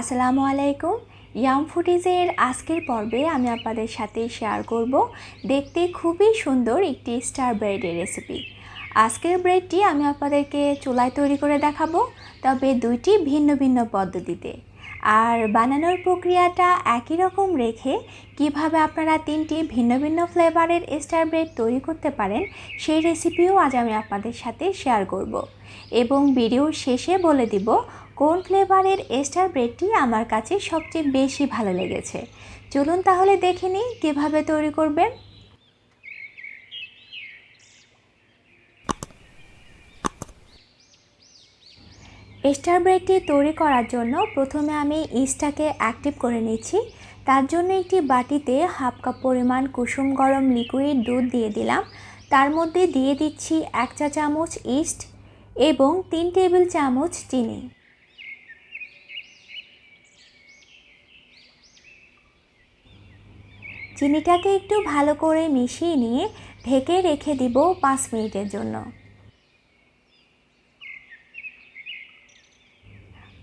আসসালামু আলাইকুম। ইয়াম ফুডিজের আজকের পর্বে আমি আপনাদের সাথে শেয়ার করব দেখতে খুবই সুন্দর একটি স্টার ব্রেডের রেসিপি। আজকের ব্রেডটি আমি আপনাদেরকে চুলায় তৈরি করে দেখাবো, তবে দুইটি ভিন্ন ভিন্ন পদ্ধতিতে। আর বানানোর প্রক্রিয়াটা একই রকম রেখে কিভাবে আপনারা তিনটি ভিন্ন ভিন্ন ফ্লেভারের স্টার ব্রেড তৈরি করতে পারেন সেই রেসিপিও আজ আমি আপনাদের সাথে শেয়ার করব এবং ভিডিওর শেষে বলে দিব কোন ফ্লেভারের স্টার ব্রেডটি আমার কাছে সবচেয়ে বেশি ভালো লেগেছে। চলুন তাহলে দেখে নিই কীভাবে তৈরি করবেন। স্টার ব্রেডটি তৈরি করার জন্য প্রথমে আমি ইস্টটাকে অ্যাক্টিভ করে নিচ্ছি। তার জন্য একটি বাটিতে হাফ কাপ পরিমাণ কুসুম গরম লিকুইড দুধ দিয়ে দিলাম। তার মধ্যে দিয়ে দিচ্ছি 1 চা চামচ ইস্ট এবং 3 টেবিল চামচ চিনি। চিনিটাকে একটু ভালো করে মিশিয়ে নিয়ে ঢেকে রেখে দিব 5 মিনিটের জন্য।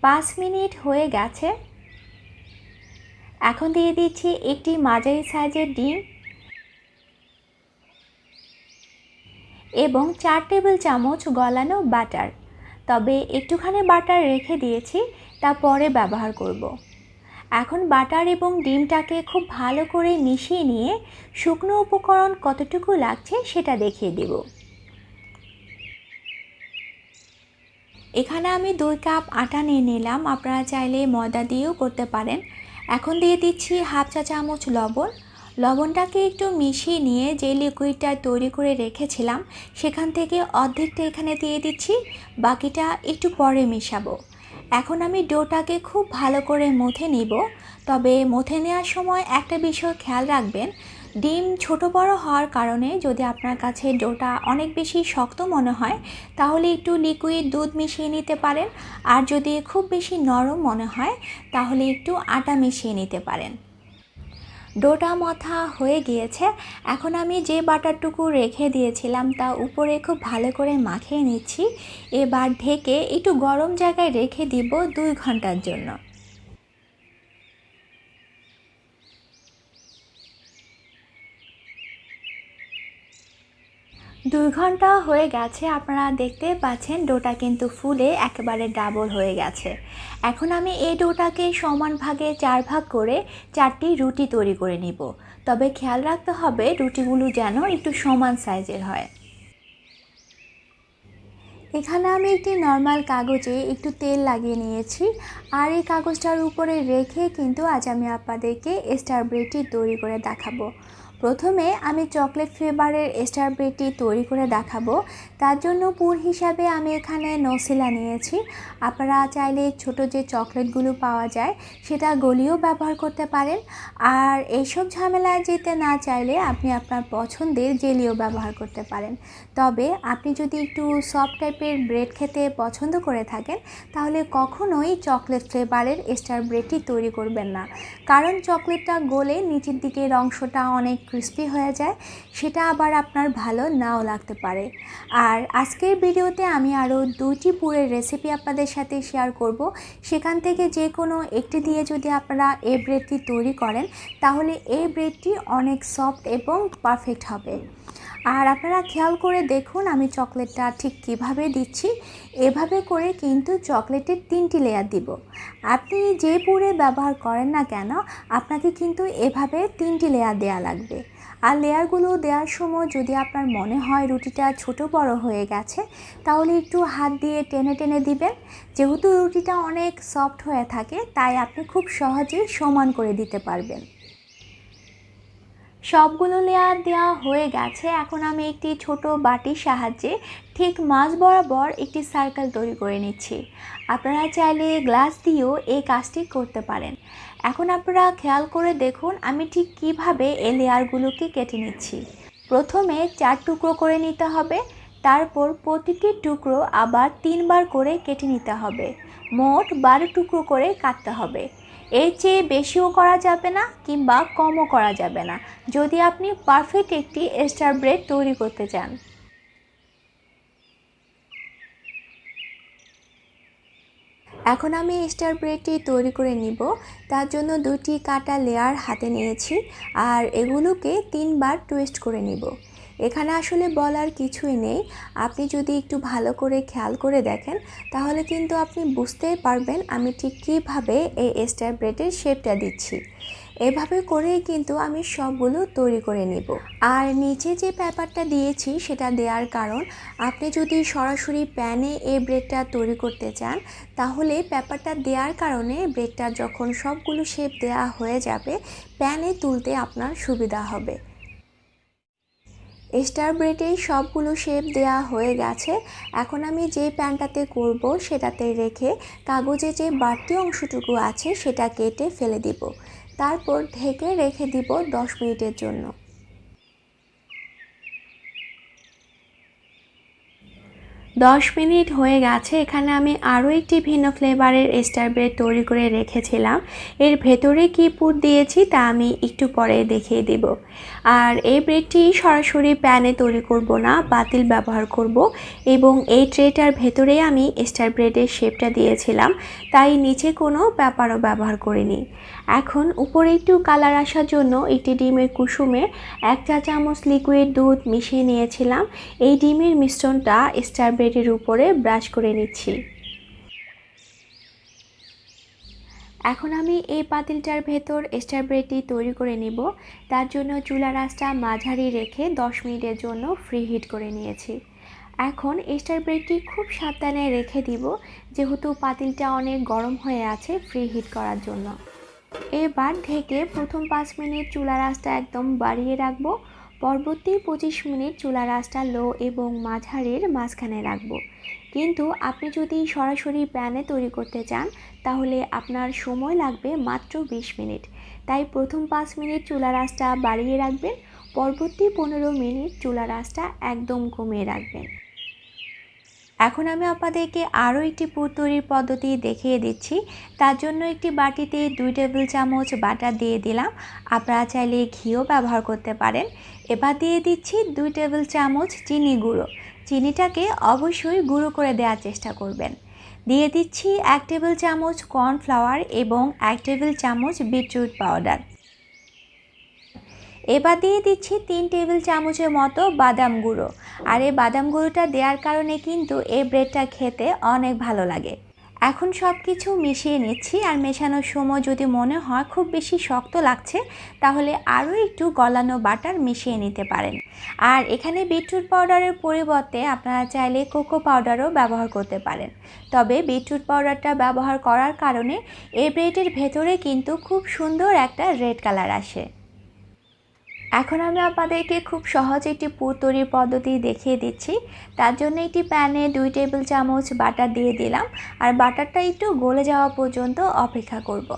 5 মিনিট হয়ে গেছে। এখন দিয়ে দিচ্ছি একটি মাঝারি সাইজের ডিম এবং 4 টেবিল চামচ গলানো বাটার। তবে একটুখানি বাটার রেখে দিয়েছি, তা পরে ব্যবহার করব। এখন বাটার এবং ডিমটাকে খুব ভালো করে মিশিয়ে নিয়ে শুকনো উপকরণ কতটুকু লাগছে সেটা দেখিয়ে দেব। এখানে আমি 2 কাপ আটা নিয়ে নিলাম, আপনারা চাইলে ময়দা দিয়েও করতে পারেন। এখন দিয়ে দিচ্ছি হাফ চা চামচ লবণ। লবণটাকে একটু মিশিয়ে নিয়ে যে লিকুইডটা তৈরি করে রেখেছিলাম সেখান থেকে অর্ধেকটা এখানে দিয়ে দিচ্ছি, বাকিটা একটু পরে মেশাবো। এখন আমি ডোটাকে খুব ভালো করে মথে নিব। তবে মথে নেওয়ার সময় একটা বিষয় খেয়াল রাখবেন, ডিম ছোট বড় হওয়ার কারণে যদি আপনার কাছে ডোটা অনেক বেশি শক্ত মনে হয় তাহলে একটু লিকুইড দুধ মিশিয়ে নিতে পারেন, আর যদি খুব বেশি নরম মনে হয় তাহলে একটু আটা মিশিয়ে নিতে পারেন। ডোটা মথা হয়ে গিয়েছে। এখন আমি যে বাটারটুকু রেখে দিয়েছিলাম তা উপরে খুব ভালো করে মাখিয়ে নিচ্ছি। এবার ঢেকে একটু গরম জায়গায় রেখে দিব 2 ঘন্টার জন্য। 2 ঘন্টা হয়ে গেছে, আপনারা দেখতে পাচ্ছেন ডোটা কিন্তু ফুলে একেবারে ডাবল হয়ে গেছে। এখন আমি এই ডোটাকে সমান ভাগে 4 ভাগ করে 4টি রুটি তৈরি করে নিব। তবে খেয়াল রাখতে হবে রুটিগুলো যেন একটু সমান সাইজের হয়। এখানে আমি একটি নর্মাল কাগজে একটু তেল লাগিয়ে নিয়েছি, আর এই কাগজটার উপরে রেখে কিন্তু আজ আমি আপনাদেরকে স্টার ব্রেডটি তৈরি করে দেখাবো। প্রথমে আমি চকলেট ফ্লেভারের স্টার ব্রেডটি তৈরি করে দেখাবো। তার জন্য পুর হিসাবে আমি এখানে নসিলা নিয়েছি। আপনারা চাইলে ছোট যে চকলেটগুলো পাওয়া যায় সেটা গলিও ব্যবহার করতে পারেন, আর এইসব ঝামেলায় যেতে না চাইলে আপনি আপনার পছন্দের জেলিও ব্যবহার করতে পারেন। তবে আপনি যদি একটু সফট টাইপের ব্রেড খেতে পছন্দ করে থাকেন তাহলে কখনোই চকলেট ফ্লেভারের স্টার ব্রেডটি তৈরি করবেন না, কারণ চকলেটটা গলে নিচের দিকের অংশটা অনেক ক্রিস্পি হয়ে যায়, সেটা আবার আপনার ভালো নাও লাগতে পারে। আর আজকের ভিডিওতে আমি আরও 2টি পুরের রেসিপি আপনাদের সাথে শেয়ার করব। সেখান থেকে যে কোনো একটি দিয়ে যদি আপনারা এই ব্রেডটি তৈরি করেন তাহলে এই ব্রেডটি অনেক সফট এবং পারফেক্ট হবে। আর আপনারা খেয়াল করে দেখুন আমি চকলেটটা ঠিক কিভাবে দিচ্ছি। এভাবে করে কিন্তু চকলেটের 3টি লেয়ার দিব। আপনি যে পুরে ব্যবহার করেন না কেন আপনাকে কিন্তু এভাবে 3টি লেয়ার দেওয়া লাগবে। আর লেয়ারগুলো দেওয়ার সময় যদি আপনার মনে হয় রুটিটা ছোট বড় হয়ে গেছে তাহলে একটু হাত দিয়ে টেনে টেনে দিবেন। যেহেতু রুটিটা অনেক সফট হয়ে থাকে তাই আপনি খুব সহজেই সমান করে দিতে পারবেন। সবগুলো লেয়ার দেওয়া হয়ে গেছে। এখন আমি একটি ছোট বাটির সাহায্যে ঠিক মাঝ বরাবর একটি সার্কেল তৈরি করে নিচ্ছি। আপনারা চাইলে গ্লাস দিয়েও এই কাজটি করতে পারেন। এখন আপনারা খেয়াল করে দেখুন আমি ঠিক কিভাবে এই লেয়ারগুলোকে কেটে নিচ্ছি। প্রথমে 4 টুকরো করে নিতে হবে, তারপর প্রতিটি টুকরো আবার 3 বার করে কেটে নিতে হবে। মোট 12 টুকরো করে কাটতে হবে। এর চেয়ে বেশিও করা যাবে না কিংবা কমও করা যাবে না যদি আপনি পারফেক্ট একটি স্টার ব্রেড তৈরি করতে চান। এখন আমি স্টার ব্রেডটি তৈরি করে নিব। তার জন্য 2টি কাটা লেয়ার হাতে নিয়েছি আর এগুলোকে 3বার টুইস্ট করে নিব। এখানে আসলে বলার কিছুই নেই, আপনি যদি একটু ভালো করে খেয়াল করে দেখেন তাহলে কিন্তু আপনি বুঝতেই পারবেন আমি ঠিক কীভাবে এই স্টার ব্রেডের শেপটা দিচ্ছি। এভাবে করেই কিন্তু আমি সবগুলো তৈরি করে নিব। আর নিচে যে পেপারটা দিয়েছি সেটা দেওয়ার কারণ, আপনি যদি সরাসরি প্যানে এই ব্রেডটা তৈরি করতে চান তাহলে পেপারটা দেওয়ার কারণে ব্রেডটা যখন সবগুলো শেপ দেওয়া হয়ে যাবে প্যানে তুলতে আপনার সুবিধা হবে। স্টার ব্রেডে সবগুলো শেপ দেওয়া হয়ে গেছে। এখন আমি যে প্যানটাতে করব সেটাতে রেখে কাগজে যে বাড়তি অংশটুকু আছে সেটা কেটে ফেলে দিব। তারপর ঢেকে রেখে দিব 10 মিনিটের জন্য। 10 মিনিট হয়ে গেছে। এখানে আমি আরও একটি ভিন্ন ফ্লেভারের স্টার ব্রেড তৈরি করে রেখেছিলাম। এর ভেতরে কি পুর দিয়েছি তা আমি একটু পরে দেখিয়ে দেব। আর এই ব্রেডটি সরাসরি প্যানে তৈরি করব না, পাতিল ব্যবহার করব এবং এই ট্রেটার ভেতরেই আমি স্টার ব্রেডের শেপটা দিয়েছিলাম, তাই নিচে কোনো পেপারও ব্যবহার করিনি। এখন উপরে একটু কালার আসার জন্য একটি ডিমের কুসুমে 1 চা চামচ লিকুইড দুধ মিশিয়ে নিয়েছিলাম। এই ডিমের মিশ্রণটা স্টার ব্রেডের উপরে ব্রাশ করে নিচ্ছি। এখন আমি এই পাতিলটার ভেতর স্টার ব্রেডটি তৈরি করে নিব। তার জন্য চুলার আঁচটা মাঝারি রেখে 10 মিনিটের জন্য ফ্রি হিট করে নিয়েছি। এখন স্টার ব্রেডটি খুব সাবধানে রেখে দিব, যেহেতু পাতিলটা অনেক গরম হয়ে আছে ফ্রি হিট করার জন্য। এবার ঢেকে প্রথম 5 মিনিট চুলার আঁচটা একদম বাড়িয়ে রাখবো। পরবর্তী 25 মিনিট চুলার আঁচটা লো এবং মাঝারির মাঝখানে রাখবো। কিন্তু আপনি যদি সরাসরি প্যানে তৈরি করতে চান তাহলে আপনার সময় লাগবে মাত্র 20 মিনিট। তাই প্রথম 5 মিনিট চুলার আঁচটা বাড়িয়ে রাখবেন, পরবর্তী 15 মিনিট চুলার আঁচটা একদম কমিয়ে রাখবেন। এখন আমি আপনাদেরকে আরও একটি পুর তৈরির পদ্ধতি দেখিয়ে দিচ্ছি। তার জন্য একটি বাটিতে 2 টেবিল চামচ বাটার দিয়ে দিলাম, আপনারা চাইলে ঘিও ব্যবহার করতে পারেন। এবার দিয়ে দিচ্ছি 2 টেবিল চামচ চিনি গুঁড়ো। চিনিটাকে অবশ্যই গুঁড়ো করে দেওয়ার চেষ্টা করবেন। দিয়ে দিচ্ছি 1 টেবিল চামচ কর্নফ্লাওয়ার এবং 1 টেবিল চামচ বিটরুট পাউডার। এবার দিয়ে দিচ্ছি 3 টেবিল চামচের মতো বাদাম গুঁড়ো। আর এই বাদাম গুঁড়োটা দেওয়ার কারণে কিন্তু এই ব্রেডটা খেতে অনেক ভালো লাগে। এখন সব কিছু মিশিয়ে নিচ্ছি, আর মেশানোর সময় যদি মনে হয় খুব বেশি শক্ত লাগছে তাহলে আরও একটু গলানো বাটার মিশিয়ে নিতে পারেন। আর এখানে বিটরুট পাউডারের পরিবর্তে আপনারা চাইলে কোকো পাউডারও ব্যবহার করতে পারেন। তবে বিটরুট পাউডারটা ব্যবহার করার কারণে এই ব্রেডের ভেতরে কিন্তু খুব সুন্দর একটা রেড কালার আসে। এখন আমি আপনাদেরকে খুব সহজ একটি পুর তৈরির পদ্ধতি দেখিয়ে দিচ্ছি। তার জন্য একটি প্যানে 2 টেবিল চামচ বাটার দিয়ে দিলাম, আর বাটারটা একটু গলে যাওয়া পর্যন্ত অপেক্ষা করব।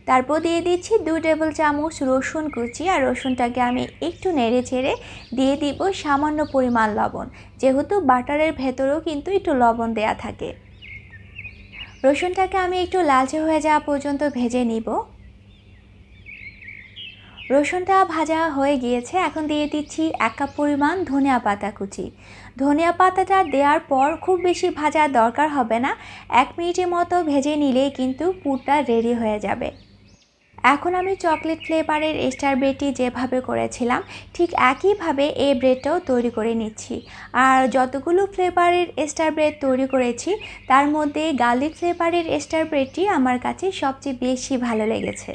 তারপর দিয়ে দিচ্ছি 2 টেবিল চামচ রসুন কুচি, আর রসুনটাকে আমি একটু নেড়ে চেড়ে দিয়ে দিব সামান্য পরিমাণ লবণ, যেহেতু বাটারের ভেতরেও কিন্তু একটু লবণ দেয়া থাকে। রসুনটাকে আমি একটু লালচে হয়ে যাওয়া পর্যন্ত ভেজে নিব। রসুনটা ভাজা হয়ে গিয়েছে। এখন দিয়ে দিচ্ছি 1 কাপ পরিমাণ ধনিয়া পাতা কুচি। ধনিয়া পাতাটা দেওয়ার পর খুব বেশি ভাজার দরকার হবে না, 1 মিনিটের মতো ভেজে নিলেই কিন্তু পুরটা রেডি হয়ে যাবে। এখন আমি চকলেট ফ্লেভারের স্টার ব্রেডটি যেভাবে করেছিলাম ঠিক একইভাবে এই ব্রেডটাও তৈরি করে নিচ্ছি। আর যতগুলো ফ্লেভারের স্টার ব্রেড তৈরি করেছি তার মধ্যে গার্লিক ফ্লেভারের স্টার ব্রেডটি আমার কাছে সবচেয়ে বেশি ভালো লেগেছে।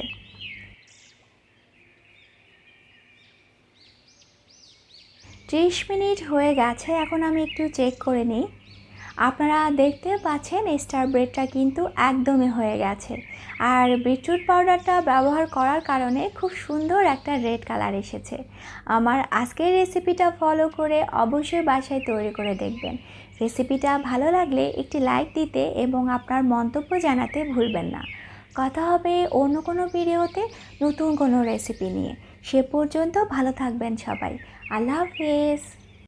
30 মিনিট হয়ে গেছে। এখন আমি একটু চেক করে নিই। আপনারা দেখতে পাচ্ছেন স্টার ব্রেডটা কিন্তু একদমই হয়ে গেছে, আর বিটরুট পাউডারটা ব্যবহার করার কারণে খুব সুন্দর একটা রেড কালার এসেছে। আমার আজকের রেসিপিটা ফলো করে অবশ্যই বাসায় তৈরি করে দেখবেন। রেসিপিটা ভালো লাগলে একটি লাইক দিতে এবং আপনার মন্তব্য জানাতে ভুলবেন না। কথা হবে অন্য কোনো ভিডিওতে নতুন কোনো রেসিপি নিয়ে। সে পর্যন্ত ভালো থাকবেন সবাই। আল্লাহ হাফেজ।